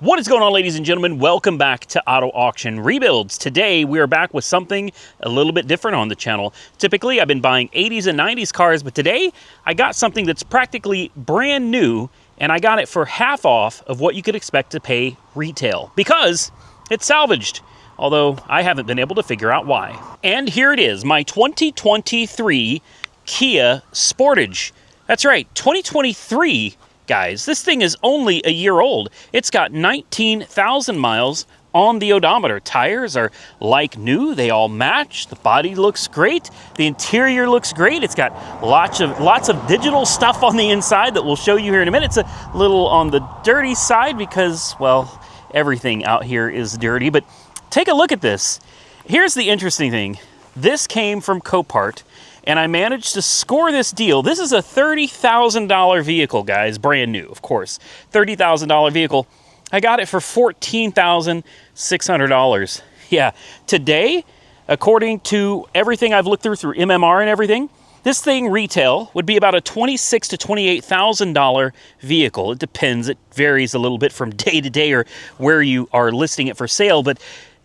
What is going on, ladies and gentlemen? Welcome back to Auto Auction Rebuilds. Today we are back with something a little bit different on the channel. Typically I've been buying 80s and 90s cars, but today I got something that's practically brand new, and I got it for half off of what you could expect to pay retail because it's salvaged, although I haven't been able to figure out why. And here it is, my 2023 Kia Sportage. That's right, 2023. Guys, this thing is only a year old. It's got 19,000 miles on the odometer. Tires are like new. They all match. The body looks great. The interior looks great. It's got lots of digital stuff on the inside that we'll show you here in a minute. It's a little on the dirty side because, well, everything out here is dirty. But take a look at this. Here's the interesting thing. This came from Copart, and I managed to score this deal. This is a $30,000 vehicle, guys, brand new, of course. $30,000 vehicle. I got it for $14,600. Yeah, today, according to everything I've looked through MMR and everything, this thing retail would be about a $26,000 to $28,000 vehicle. It depends. It varies a little bit from day to day or where you are listing it for sale, but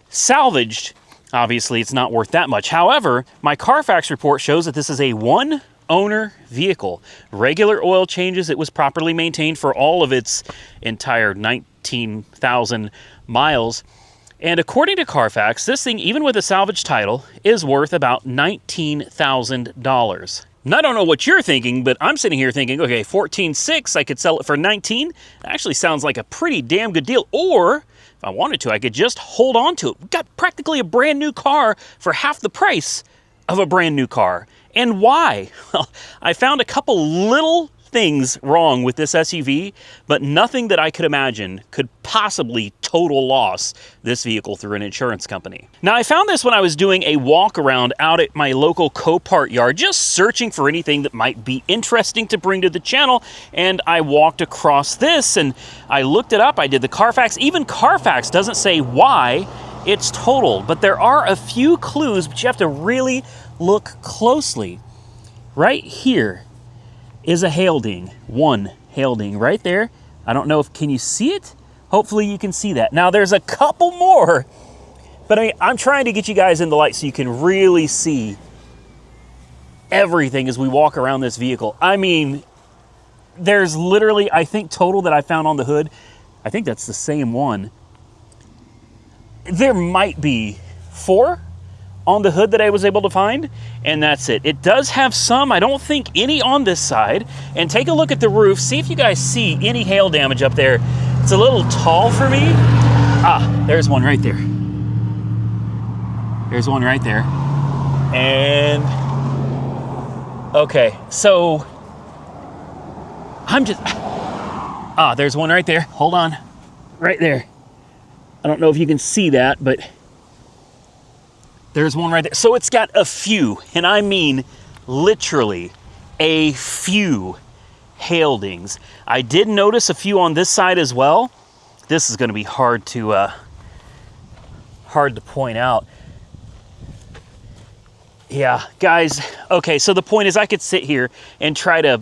salvaged, obviously, it's not worth that much. However, my Carfax report shows that this is a one-owner vehicle. Regular oil changes. It was properly maintained for all of its entire 19,000 miles. And according to Carfax, this thing, even with a salvage title, is worth about $19,000. And I don't know what you're thinking, but I'm sitting here thinking, okay, $14,600, I could sell it for $19,000. That actually sounds like a pretty damn good deal. Or if I wanted to, I could just hold on to it. We got practically a brand new car for half the price of a brand new car. And why? Well, I found a couple little things wrong with this SUV, but nothing that I could imagine could possibly total loss this vehicle through an insurance company. Now, I found this when I was doing a walk around out at my local Copart yard, just searching for anything that might be interesting to bring to the channel, and I walked across this and I looked it up. I did the Carfax. Even Carfax doesn't say why it's totaled, but there are a few clues, but you have to really look closely. Right here is a hail ding, one hail ding right there. I don't know if, can you see it? Hopefully you can see that. Now there's a couple more, but I'm trying to get you guys in the light so you can really see everything as we walk around this vehicle. I mean, there's literally, I think total that I found on the hood, I think that's the same one. There might be 4 on the hood that I was able to find, and that's it. It does have some, I don't think any on this side. And take a look at the roof, see if you guys see any hail damage up there. It's a little tall for me. Ah, there's one right there. There's one right there. And, okay, so, there's one right there. Hold on, right there. I don't know if you can see that, but there's one right there. So it's got a few, and I mean literally a few hail dings. I did notice a few on this side as well. This is going to be hard to point out. Yeah, guys. Okay, so the point is I could sit here and try to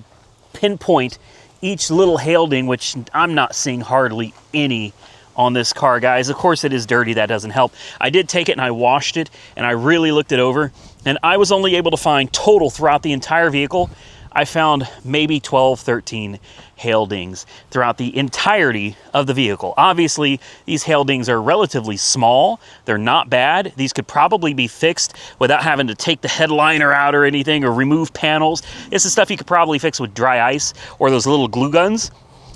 pinpoint each little hail ding, which I'm not seeing hardly any on this car, guys. Of course it is dirty, that doesn't help. I did take it and I washed it and I really looked it over, and I was only able to find total throughout the entire vehicle, I found maybe 12, 13 hail dings throughout the entirety of the vehicle. Obviously, these hail dings are relatively small. They're not bad. These could probably be fixed without having to take the headliner out or anything or remove panels. This is stuff you could probably fix with dry ice or those little glue guns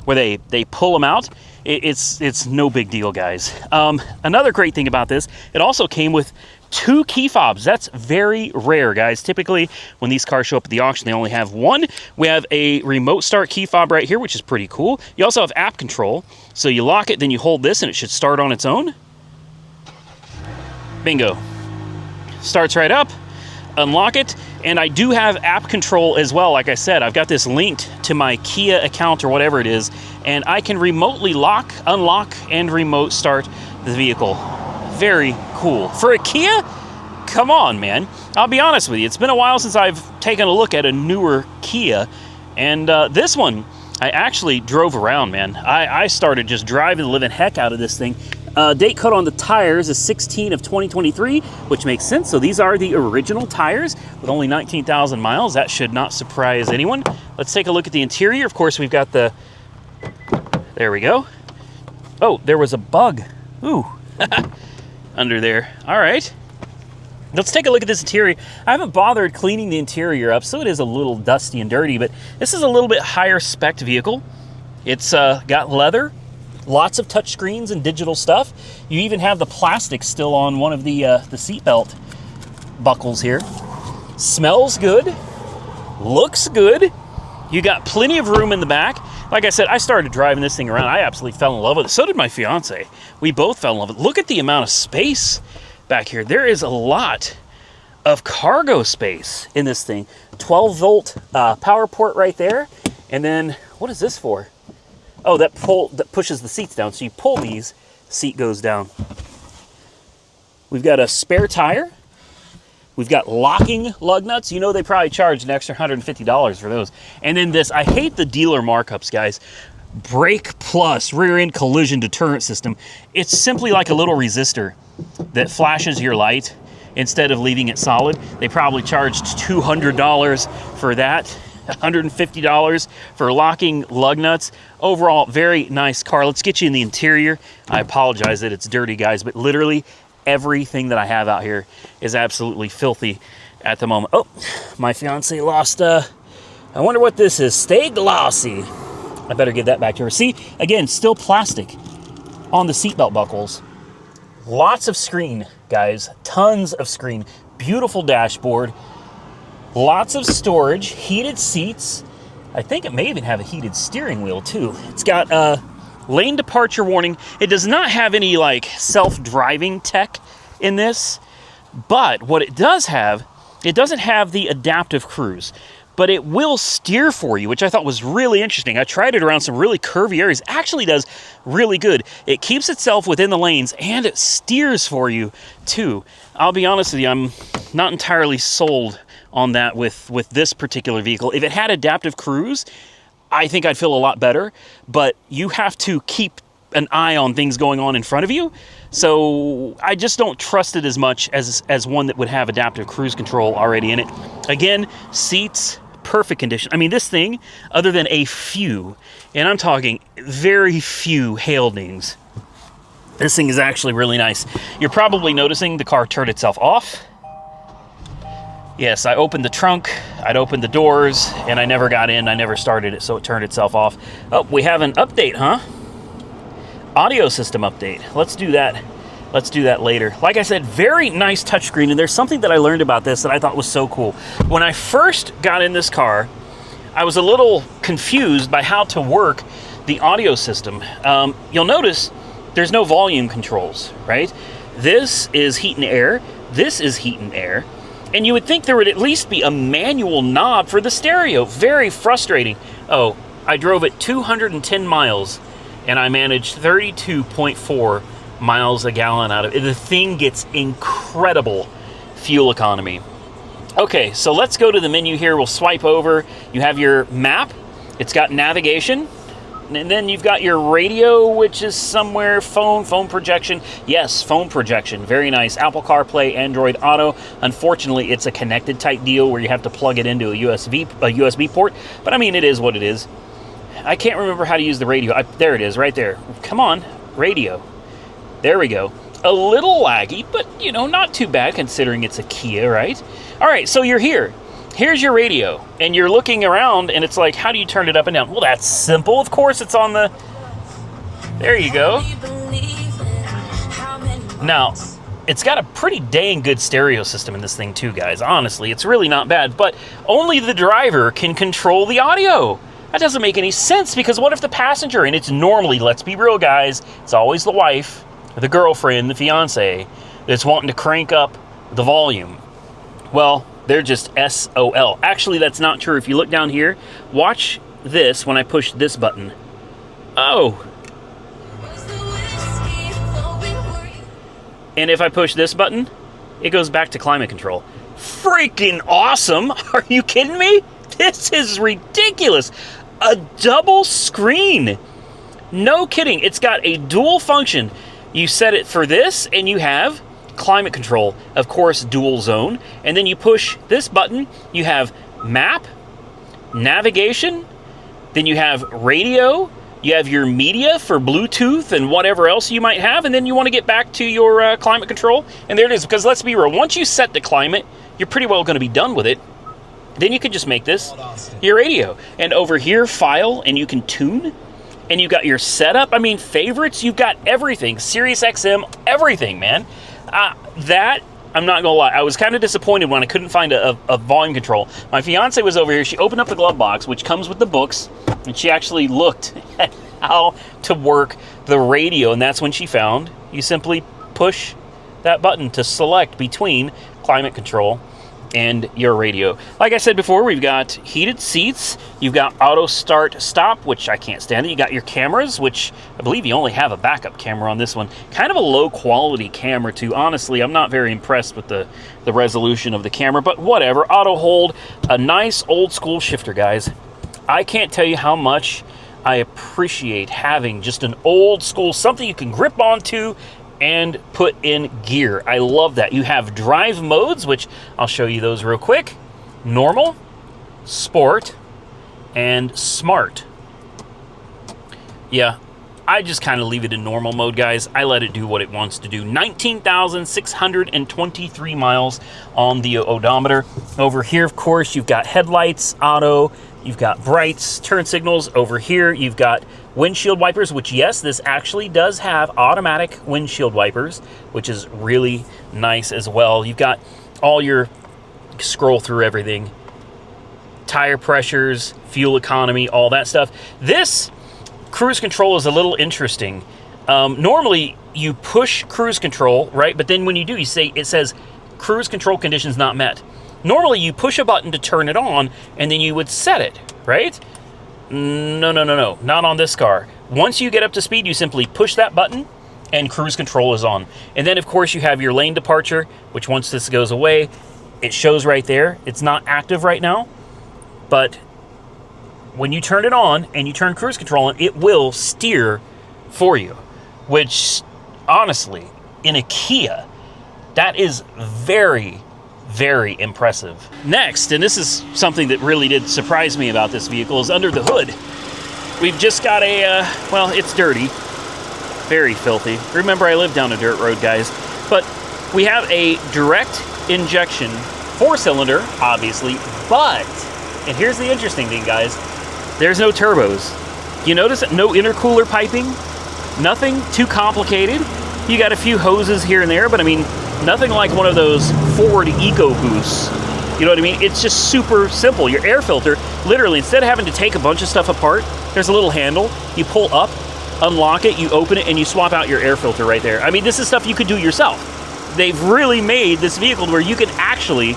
where they pull them out. It's no big deal, guys. Another great thing about this, it also came with 2 key fobs. That's very rare, guys. Typically, when these cars show up at the auction, they only have one. We have a remote start key fob right here, which is pretty cool. You also have app control. So you lock it, then you hold this, and it should start on its own. Bingo. Starts right up. Unlock it. And I do have app control as well. Like I said, I've got this linked to my Kia account or whatever it is, and I can remotely lock, unlock, and remote start the vehicle. Very cool. For a Kia, come on, man. I'll be honest with you, it's been a while since I've taken a look at a newer Kia, and this one I actually drove around, man. I started just driving the living heck out of this thing. Date cut on the tires is 16 of 2023, which makes sense. So these are the original tires with only 19,000 miles. That should not surprise anyone. Let's take a look at the interior. Of course, we've got the, there we go. Oh, there was a bug. Ooh, under there. All right. Let's take a look at this interior. I haven't bothered cleaning the interior up, so it is a little dusty and dirty, but this is a little bit higher spec vehicle. It's got leather, lots of touch screens and digital stuff. You even have the plastic still on one of the seatbelt buckles here. Smells good, looks good. You got plenty of room in the back. Like I said, I started driving this thing around. I absolutely fell in love with it. So did my fiance. We both fell in love with it. Look at the amount of space back here. There is a lot of cargo space in this thing. 12-volt power port right there. And then, what is this for? Oh, that pushes the seats down. So you pull these, seat goes down. We've got a spare tire. We've got locking lug nuts. You know they probably charge an extra $150 for those. And then this, I hate the dealer markups, guys. Brake Plus rear end collision deterrent system. It's simply like a little resistor that flashes your light instead of leaving it solid. They probably charged $200 for that, $150 for locking lug nuts. Overall, very nice car. Let's get you in the interior. I apologize that it's dirty, guys, but literally everything that I have out here is absolutely filthy at the moment. Oh, my fiance lost, I wonder what this is. Stay glossy. I better give that back to her. See, again, still plastic on the seatbelt buckles. Lots of screen, guys. Tons of screen. Beautiful dashboard. Lots of storage. Heated seats. I think it may even have a heated steering wheel, too. It's got lane departure warning. It does not have any, like, self-driving tech in this. But what it does have, it doesn't have the adaptive cruise. But it will steer for you, which I thought was really interesting. I tried it around some really curvy areas. Actually does really good. It keeps itself within the lanes, and it steers for you, too. I'll be honest with you, I'm not entirely sold on that with this particular vehicle. If it had adaptive cruise, I think I'd feel a lot better. But you have to keep an eye on things going on in front of you. So I just don't trust it as much as one that would have adaptive cruise control already in it. Again, seats, perfect condition. I mean, this thing, other than a few, and I'm talking very few hail dings, this thing is actually really nice. You're probably noticing the car turned itself off. Yes, I opened the trunk, I'd opened the doors, and I never got in, I never started it, so it turned itself off. Oh, we have an update, huh? Audio system update. Let's do that. Let's do that later. Like I said, very nice touchscreen, and there's something that I learned about this that I thought was so cool. When I first got in this car, I was a little confused by how to work the audio system. You'll notice there's no volume controls, right? This is heat and air. This is heat and air. And you would think there would at least be a manual knob for the stereo. Very frustrating. Oh, I drove it 210 miles, and I managed 32.4 miles a gallon out of it. The thing gets incredible fuel economy. Okay, so let's go to the menu here. We'll swipe over. You have your map. It's got navigation. And then you've got your radio, which is somewhere, phone projection. Yes, phone projection, very nice. Apple CarPlay, Android Auto. Unfortunately, it's a connected type deal where you have to plug it into a USB port. But I mean, it is what it is. I can't remember how to use the radio. There it is, right there. Come on, radio. There we go. A little laggy, but, you know, not too bad considering it's a Kia, right? All right, so you're here. Here's your radio, and you're looking around, and it's like, how do you turn it up and down? Well, that's simple. Of course, it's on the... There you go. Now, it's got a pretty dang good stereo system in this thing, too, guys. Honestly, it's really not bad, but only the driver can control the audio. That doesn't make any sense, because what if the passenger, and it's normally, let's be real, guys, it's always the wife, the girlfriend, the fiance, that's wanting to crank up the volume. Well, they're just SOL. Actually, that's not true. If you look down here, watch this when I push this button. Oh. And if I push this button, it goes back to climate control. Freaking awesome! Are you kidding me? This is ridiculous. a double screen. No kidding. It's got a dual function. You set it for this, and you have climate control, of course, dual zone. And then you push this button, you have map, navigation, then you have radio, you have your media for Bluetooth and whatever else you might have, and then you want to get back to your climate control, and there it is. Because let's be real, once you set the climate, you're pretty well going to be done with it. Then you can just make this your radio. And over here, file, and you can tune, and you've got your setup. I mean, favorites, you've got everything. Sirius XM, everything, man. That, I'm not gonna lie, I was kind of disappointed when I couldn't find a volume control. My fiance was over here, she opened up the glove box, which comes with the books, and she actually looked at how to work the radio, and that's when she found you simply push that button to select between climate control and your radio. Like I said before, we've got heated seats, you've got auto start stop, which I can't stand it. You got your cameras, which I believe you only have a backup camera on this one. Kind of a low quality camera too. Honestly, I'm not very impressed with the resolution of the camera, but whatever. Auto hold, a nice old school shifter, guys. I can't tell you how much I appreciate having just an old school, something you can grip onto and put in gear. I love that. You have drive modes, which I'll show you those real quick. Normal, sport, and smart. Yeah, I just kind of leave it in normal mode, guys. I let it do what it wants to do. 19,623 miles on the odometer. Over here, of course, you've got headlights, auto, you've got brights, turn signals. Over here, you've got windshield wipers, which, yes, this actually does have automatic windshield wipers, which is really nice as well. You've got all your, scroll through everything, tire pressures, fuel economy, all that stuff. This cruise control is a little interesting. Normally, you push cruise control, right? But then when you do, it says cruise control conditions not met. Normally, you push a button to turn it on, and then you would set it, right? No, not on this car. Once you get up to speed, you simply push that button and cruise control is on. And then, of course, you have your lane departure, which once this goes away, it shows right there. It's not active right now, but when you turn it on and you turn cruise control on, it will steer for you, which, honestly, in a Kia, that is very, very impressive. Next, and this is something that really did surprise me about this vehicle, is under the hood. We've just got a, well, it's dirty, very filthy. Remember, I live down a dirt road, guys. But we have a direct injection 4-cylinder, obviously, but, and here's the interesting thing, guys, there's no turbos. You notice that no intercooler piping, nothing too complicated. You got a few hoses here and there, but I mean, nothing like one of those Ford EcoBoosts. You know what I mean? It's just super simple. Your air filter, literally, instead of having to take a bunch of stuff apart, there's a little handle. You pull up, unlock it, you open it, and you swap out your air filter right there. I mean, this is stuff you could do yourself. They've really made this vehicle where you can actually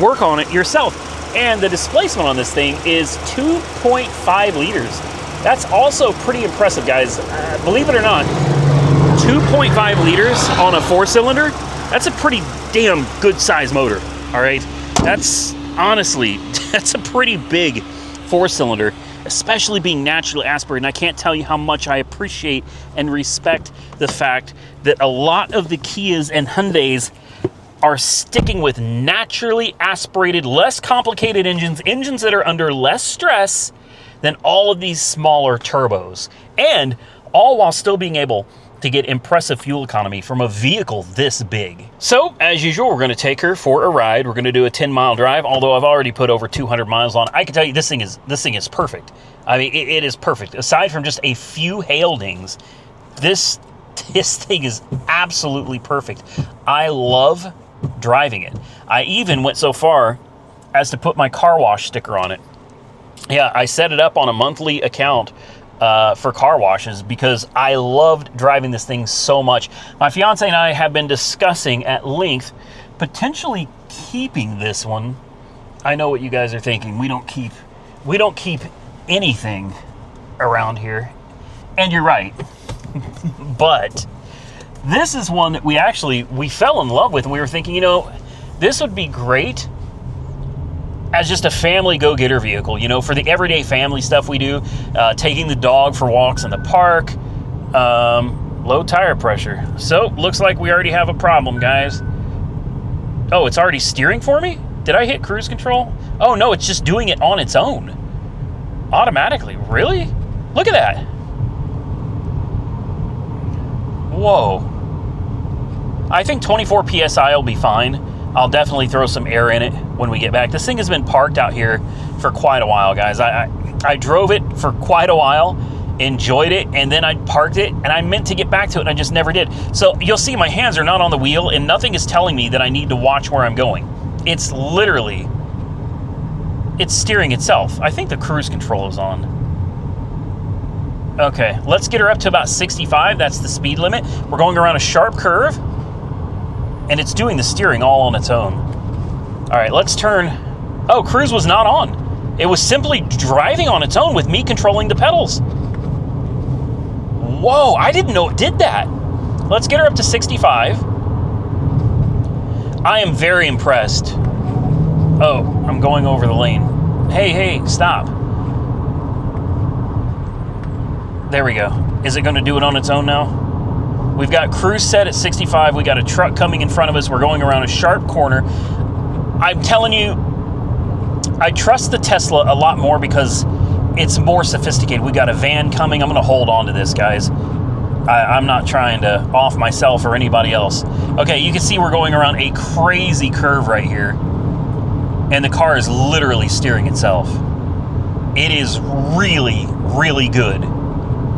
work on it yourself. And the displacement on this thing is 2.5 liters. That's also pretty impressive, guys. Believe it or not, 2.5 liters on a 4-cylinder, that's a pretty damn good size motor, all right? That's, honestly, that's a pretty big 4-cylinder, especially being naturally aspirated. And I can't tell you how much I appreciate and respect the fact that a lot of the Kias and Hyundais are sticking with naturally aspirated, less complicated engines that are under less stress than all of these smaller turbos, and all while still being able to get impressive fuel economy from a vehicle this big. So, as usual, we're going to take her for a ride. We're going to do a 10-mile drive, although I've already put over 200 miles on. I can tell you this thing is perfect. I mean, it is perfect. Aside from just a few hail dings, this thing is absolutely perfect. I love driving it. I even went so far as to put my car wash sticker on it. Yeah, I set it up on a monthly account for car washes because I loved driving this thing so much. My fiance and I have been discussing at length potentially keeping this one. I know what you guys are thinking. We don't keep anything around here. And you're right. But this is one that we fell in love with, and we were thinking, you know, this would be great as just a family go-getter vehicle, you know, for the everyday family stuff we do, taking the dog for walks in the park, low tire pressure. So, looks like we already have a problem, guys. Oh, it's already steering for me? Did I hit cruise control? Oh, no, it's just doing it on its own. Automatically. Really? Look at that. Whoa. I think 24 PSI will be fine. I'll definitely throw some air in it when we get back. This thing has been parked out here for quite a while, guys. I drove it for quite a while, enjoyed it, and then I parked it, and I meant to get back to it, and I just never did. So you'll see my hands are not on the wheel, and nothing is telling me that I need to watch where I'm going. It's literally, it's steering itself. I think the cruise control is on. Okay, let's get her up to about 65. That's the speed limit. We're going around a sharp curve, and it's doing the steering all on its own. All right, let's turn. Oh, cruise was not on. It was simply driving on its own with me controlling the pedals. Whoa, I didn't know it did that. Let's get her up to 65. I am very impressed. Oh, I'm going over the lane. Hey, stop. There we go. Is it going to do it on its own now? We've got cruise set at 65. We got a truck coming in front of us. We're going around a sharp corner. I'm telling you, I trust the Tesla a lot more because it's more sophisticated. We got a van coming. I'm going to hold on to this, guys. I'm not trying to off myself or anybody else. Okay, you can see we're going around a crazy curve right here. And the car is literally steering itself. It is really, really good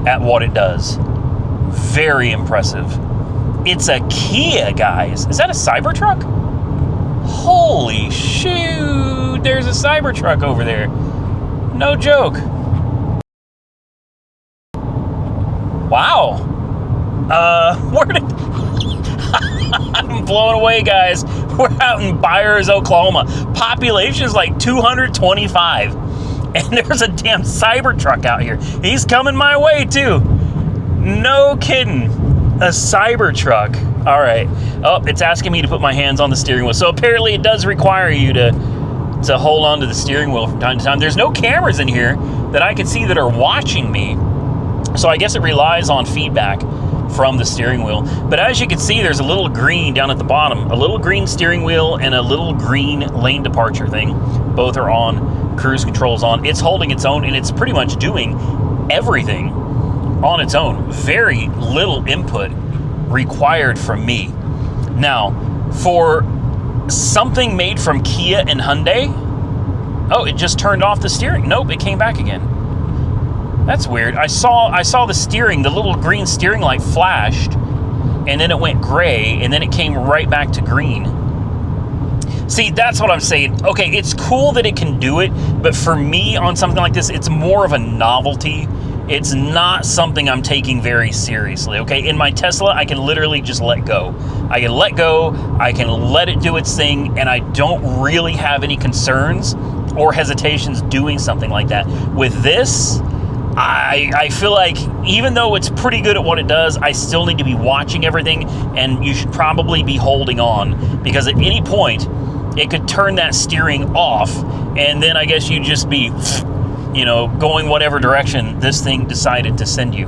at what it does. Very impressive. It's a Kia, guys. Is that a Cybertruck? Holy shoot, there's a Cybertruck over there. No joke. Wow. Where did... I'm blown away, guys. We're out in Byers, Oklahoma. Population is like 225. And there's a damn Cybertruck out here. He's coming my way, too. No kidding. A Cybertruck. All right. Oh, it's asking me to put my hands on the steering wheel. So apparently it does require you to hold on to the steering wheel from time to time. There's no cameras in here that I can see that are watching me. So I guess it relies on feedback from the steering wheel. But as you can see, there's a little green down at the bottom. A little green steering wheel and a little green lane departure thing. Both are on. Cruise control's on. It's holding its own, and it's pretty much doing everything on its own. Very little input required from me. Now, for something made from Kia and Hyundai, oh, it just turned off the steering. Nope, it came back again. That's weird. I saw the steering, the little green steering light flashed, and then it went gray, and then it came right back to green. See, that's what I'm saying. Okay, it's cool that it can do it, but for me, on something like this, it's more of a novelty. It's not something I'm taking very seriously, okay? In my Tesla, I can literally just let go. I can let go, I can let it do its thing, and I don't really have any concerns or hesitations doing something like that. With this, I feel like even though it's pretty good at what it does, I still need to be watching everything, and you should probably be holding on, because at any point, it could turn that steering off, and then I guess you'd just be, you know, going whatever direction this thing decided to send you.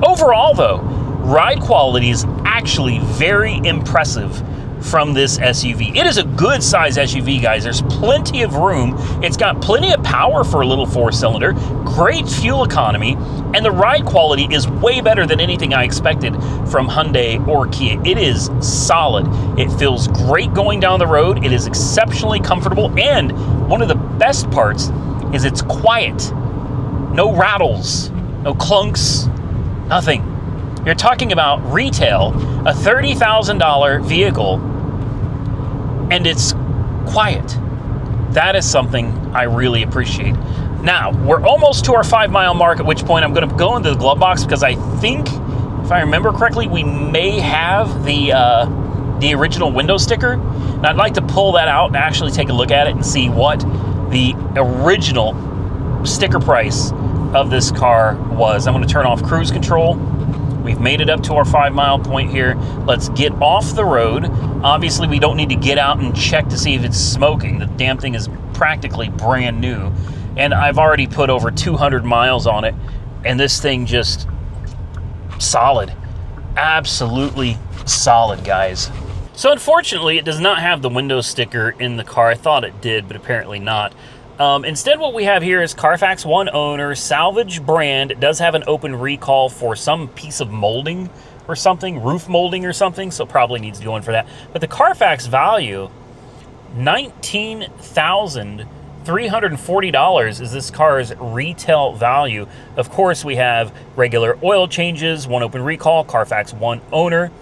Overall, though, ride quality is actually very impressive from this SUV. It is a good size SUV, guys. There's plenty of room. It's got plenty of power for a little four-cylinder, great fuel economy, and the ride quality is way better than anything I expected from Hyundai or Kia. It is solid. It feels great going down the road. It is exceptionally comfortable, and one of the best parts is it's quiet. No rattles, no clunks, nothing. You're talking about retail, a $30,000 vehicle, and it's quiet. That is something I really appreciate. Now, we're almost to our 5-mile mark, at which point I'm going to go into the glove box, because I think, if I remember correctly, we may have the original window sticker. And I'd like to pull that out and actually take a look at it and see what the original sticker price of this car was. I'm going to turn off cruise control. We've made it up to our 5-mile point here. Let's get off the road. Obviously, we don't need to get out and check to see if it's smoking. The damn thing is practically brand new. And I've already put over 200 miles on it. And this thing just solid. Absolutely solid, guys. So unfortunately, it does not have the window sticker in the car. I thought it did, but apparently not. Instead, what we have here is Carfax one owner, salvage brand. It does have an open recall for some piece of molding or something, roof molding or something, so probably needs to go in for that. But the Carfax value, $19,340 is this car's retail value. Of course, we have regular oil changes, one open recall, Carfax one owner.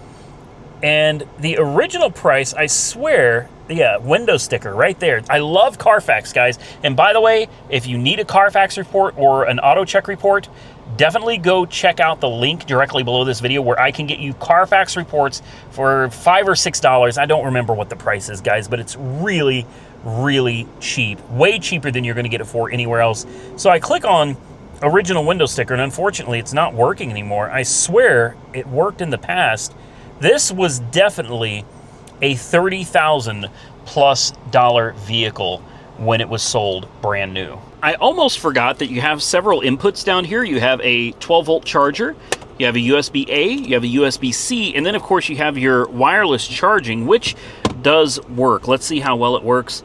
And the original price, I swear, yeah, window sticker right there. I love Carfax, guys. And by the way, if you need a Carfax report or an auto check report, definitely go check out the link directly below this video where I can get you Carfax reports for $5 or $6. I don't remember what the price is, guys, but it's really, really cheap. Way cheaper than you're going to get it for anywhere else. So I click on original window sticker, and unfortunately, it's not working anymore. I swear it worked in the past. This was definitely a $30,000+ vehicle when it was sold brand new. I almost forgot that you have several inputs down here. You have a 12-volt charger, you have a USB-A, you have a USB-C, and then of course you have your wireless charging, which does work. Let's see how well it works.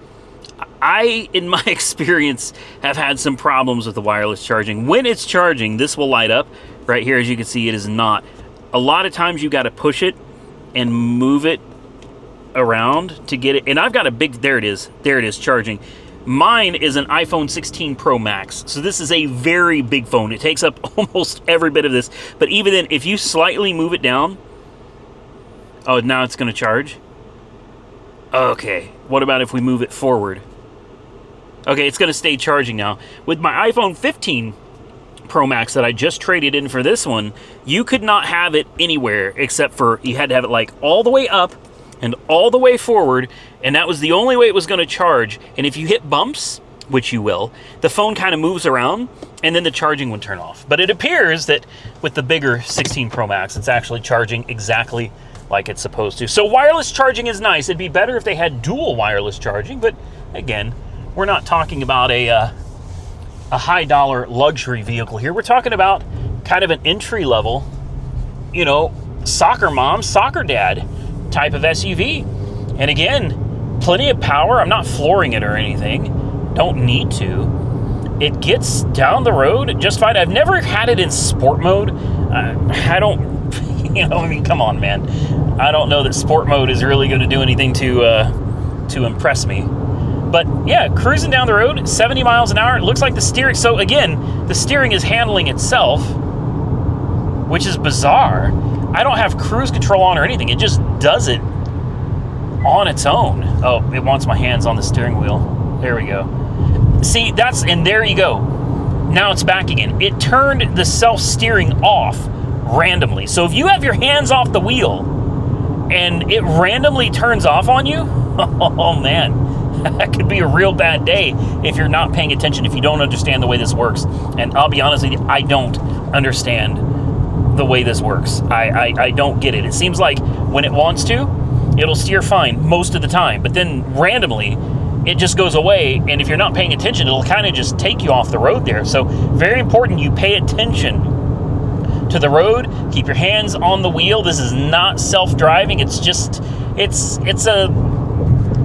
I, in my experience, have had some problems with the wireless charging. When it's charging, this will light up. Right here, as you can see, it is not. A lot of times you got to push it and move it around to get it. And I've got a big, there it is charging. Mine is an iPhone 16 Pro Max. So this is a very big phone. It takes up almost every bit of this. But even then, if you slightly move it down, oh, now it's going to charge. Okay, what about if we move it forward? Okay, it's going to stay charging now. With my iPhone 15 Pro Max that I just traded in for this one, you could not have it anywhere except for you had to have it like all the way up and all the way forward, and that was the only way it was going to charge. And if you hit bumps, which you will, the phone kind of moves around and then the charging would turn off. But it appears that with the bigger 16 Pro Max, it's actually charging exactly like it's supposed to. So wireless charging is nice. It'd be better if they had dual wireless charging, but again, we're not talking about a high-dollar luxury vehicle here. We're talking about kind of an entry-level, you know, soccer mom, soccer dad type of SUV. And again, plenty of power. I'm not flooring it or anything. Don't need to. It gets down the road just fine. I've never had it in sport mode. I don't, you know, I mean, come on, man. I don't know that sport mode is really going to do anything to impress me. But yeah, cruising down the road, 70 miles an hour. It looks like the steering. So again, the steering is handling itself, which is bizarre. I don't have cruise control on or anything. It just does it on its own. Oh, it wants my hands on the steering wheel. There we go. See, and there you go. Now it's back again. It turned the self-steering off randomly. So if you have your hands off the wheel and it randomly turns off on you, oh man. That could be a real bad day if you're not paying attention, if you don't understand the way this works. And I'll be honest with you, I don't understand the way this works. I don't get it. It seems like when it wants to, it'll steer fine most of the time. But then randomly, it just goes away. And if you're not paying attention, it'll kind of just take you off the road there. So very important you pay attention to the road. Keep your hands on the wheel. This is not self-driving. It's just, it's a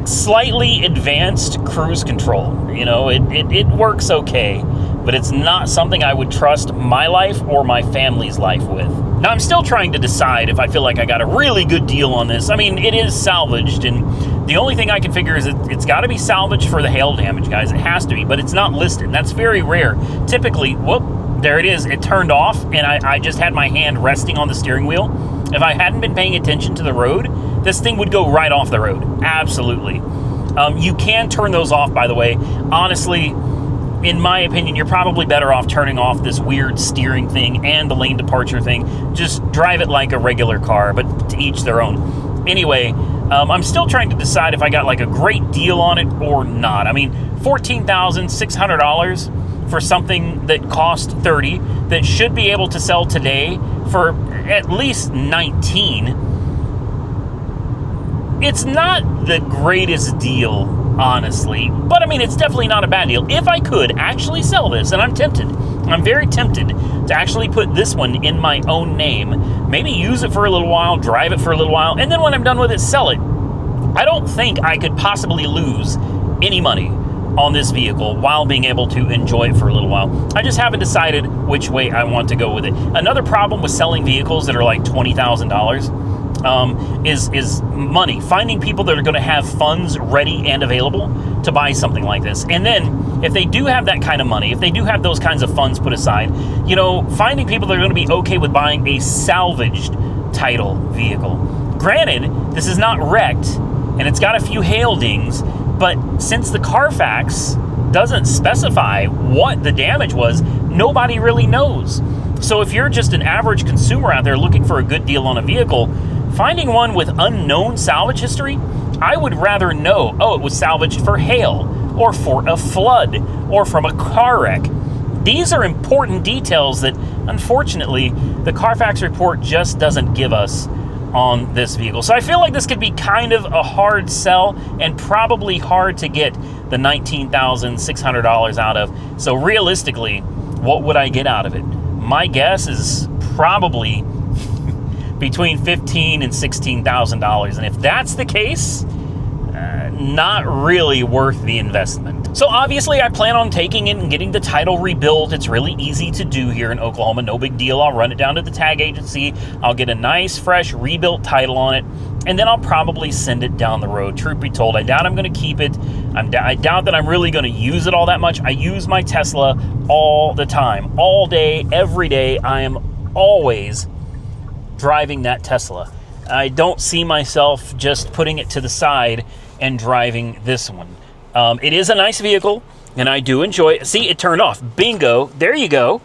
slightly advanced cruise control. You know, it works okay, but it's not something I would trust my life or my family's life with. Now, I'm still trying to decide if I feel like I got a really good deal on this. I mean, it is salvaged, and the only thing I can figure is it's got to be salvaged for the hail damage, guys. It has to be, but it's not listed. That's very rare. Typically, whoop, there it is. It turned off, and I just had my hand resting on the steering wheel. If I hadn't been paying attention to the road, this thing would go right off the road. Absolutely. You can turn those off, by the way. Honestly, in my opinion, you're probably better off turning off this weird steering thing and the lane departure thing. Just drive it like a regular car, but to each their own. Anyway, I'm still trying to decide if I got like a great deal on it or not. I mean, $14,600 for something that cost $30,000 that should be able to sell today for at least 19, it's not the greatest deal, honestly. But I mean, it's definitely not a bad deal. If I could actually sell this, and I'm tempted, I'm very tempted to actually put this one in my own name, maybe use it for a little while, drive it for a little while, and then when I'm done with it, sell it. I don't think I could possibly lose any money on this vehicle while being able to enjoy it for a little while. I just haven't decided which way I want to go with it. Another problem with selling vehicles that are like $20,000 is money. Finding people that are going to have funds ready and available to buy something like this. And then if they do have that kind of money, if they do have those kinds of funds put aside, you know, finding people that are going to be okay with buying a salvaged title vehicle. Granted, this is not wrecked and it's got a few hail dings, but since the Carfax doesn't specify what the damage was, nobody really knows. So if you're just an average consumer out there looking for a good deal on a vehicle, finding one with unknown salvage history, I would rather know, oh, it was salvaged for hail, or for a flood, or from a car wreck. These are important details that, unfortunately, the Carfax report just doesn't give us on this vehicle. So I feel like this could be kind of a hard sell and probably hard to get the $19,600 out of. So realistically, what would I get out of it? My guess is probably between $15,000 and $16,000. And if that's the case, not really worth the investment. So obviously I plan on taking it and getting the title rebuilt. It's really easy to do here in Oklahoma. No big deal. I'll run it down to the tag agency. I'll get a nice, fresh, rebuilt title on it. And then I'll probably send it down the road. Truth be told, I doubt I'm going to keep it. I doubt that I'm really going to use it all that much. I use my Tesla all the time. All day, every day. I am always driving that Tesla. I don't see myself just putting it to the side and driving this one. It is a nice vehicle, and I do enjoy it. See, it turned off. Bingo. There you go.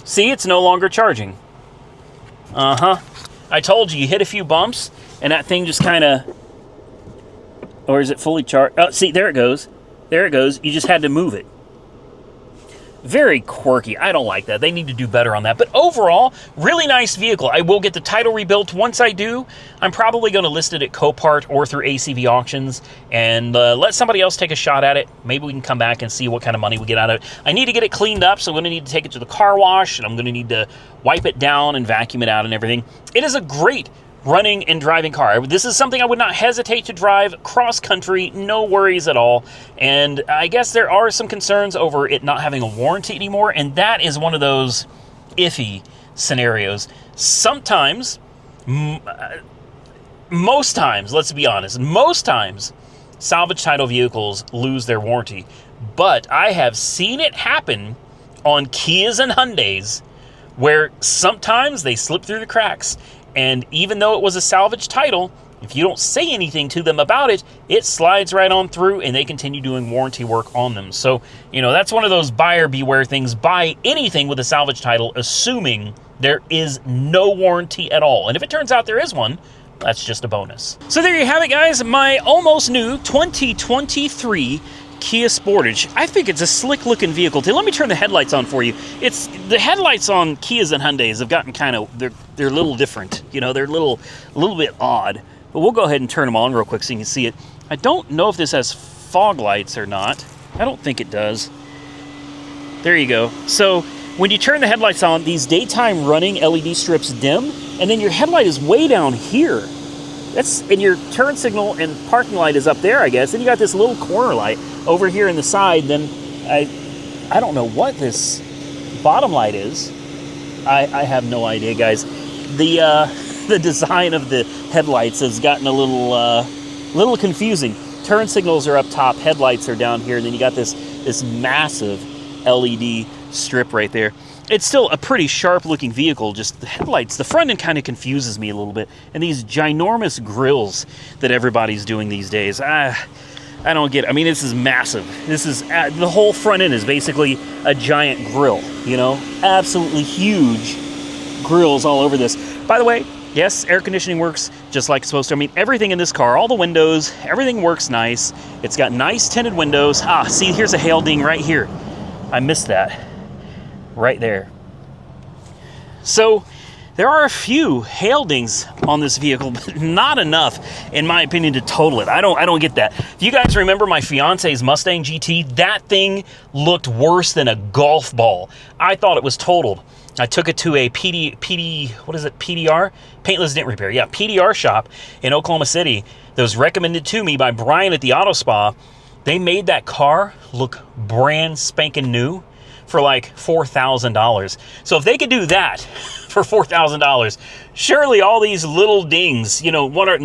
See, it's no longer charging. I told you, you hit a few bumps, and that thing just kind of... Or is it fully charged? Oh, see, there it goes. There it goes. You just had to move it. Very quirky. I don't like that. They need to do better on that. But overall, really nice vehicle. I will get the title rebuilt. Once I do, I'm probably going to list it at Copart or through ACV auctions and let somebody else take a shot at it. Maybe we can come back and see what kind of money we get out of it. I need to get it cleaned up, so I'm going to need to take it to the car wash, and I'm going to need to wipe it down and vacuum it out and everything. It is a great running and driving car. This is something I would not hesitate to drive cross country, no worries at all. And I guess there are some concerns over it not having a warranty anymore, and that is one of those iffy scenarios. Sometimes, most times, let's be honest, most times salvage title vehicles lose their warranty. But I have seen it happen on Kias and Hyundais where sometimes they slip through the cracks. And even though it was a salvage title, if you don't say anything to them about it, it slides right on through and they continue doing warranty work on them. So, you know, that's one of those buyer beware things. Buy anything with a salvage title, assuming there is no warranty at all. And if it turns out there is one, that's just a bonus. So there you have it, guys. My almost new 2023 Kia Sportage. I think it's a slick looking vehicle. Let me turn the headlights on for you. It's the headlights on Kias and Hyundais have gotten kind of, they're a little different. You know, they're a little bit odd. But we'll go ahead and turn them on real quick so you can see it. I don't know if this has fog lights or not. I don't think it does. There you go. So when you turn the headlights on, these daytime running LED strips dim, and then your headlight is way down here. And your turn signal and parking light is up there, I guess. Then you got this little corner light over here in the side. Then I don't know what this bottom light is. I have no idea, guys. The design of the headlights has gotten a little confusing. Turn signals are up top, headlights are down here, and then you got this massive LED strip right there. It's still a pretty sharp-looking vehicle, just the headlights. The front end kind of confuses me a little bit. And these ginormous grills that everybody's doing these days, I don't get it. I mean, this is massive. This is, the whole front end is basically a giant grill, you know? Absolutely huge grills all over this. By the way, yes, air conditioning works just like it's supposed to. I mean, everything in this car, all the windows, everything works nice. It's got nice tinted windows. See, here's a hail ding right here. I missed that. Right there. So there are a few hail dings on this vehicle, but not enough, in my opinion, to total it. I don't get that. If you guys remember my fiance's Mustang GT, that thing looked worse than a golf ball. I thought it was totaled. I took it to a PDR? Paintless Dent Repair. Yeah, PDR shop in Oklahoma City that was recommended to me by Brian at the Auto Spa. They made that car look brand spanking new for like $4,000. So if they could do that for $4,000, surely all these little dings, you know, what are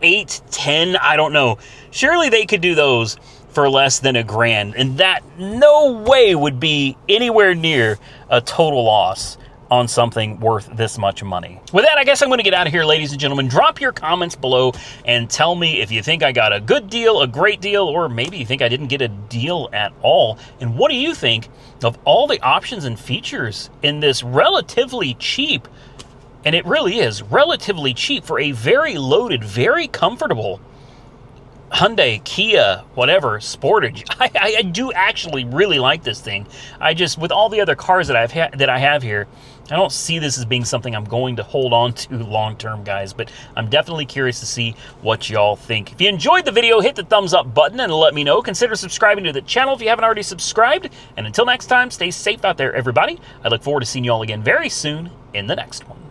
8, 10, I don't know. Surely they could do those for less than $1,000, and that no way would be anywhere near a total loss on something worth this much money. With that, I guess I'm going to get out of here, ladies and gentlemen. Drop your comments below and tell me if you think I got a good deal, a great deal, or maybe you think I didn't get a deal at all. And what do you think of all the options and features in this relatively cheap, and it really is relatively cheap for a very loaded, very comfortable Hyundai, Kia, whatever, Sportage. I do actually really like this thing. I just, with all the other cars that I have here, I don't see this as being something I'm going to hold on to long term, guys, but I'm definitely curious to see what y'all think. If you enjoyed the video, hit the thumbs up button and let me know. Consider subscribing to the channel if you haven't already subscribed. And until next time, stay safe out there, everybody. I look forward to seeing you all again very soon in the next one.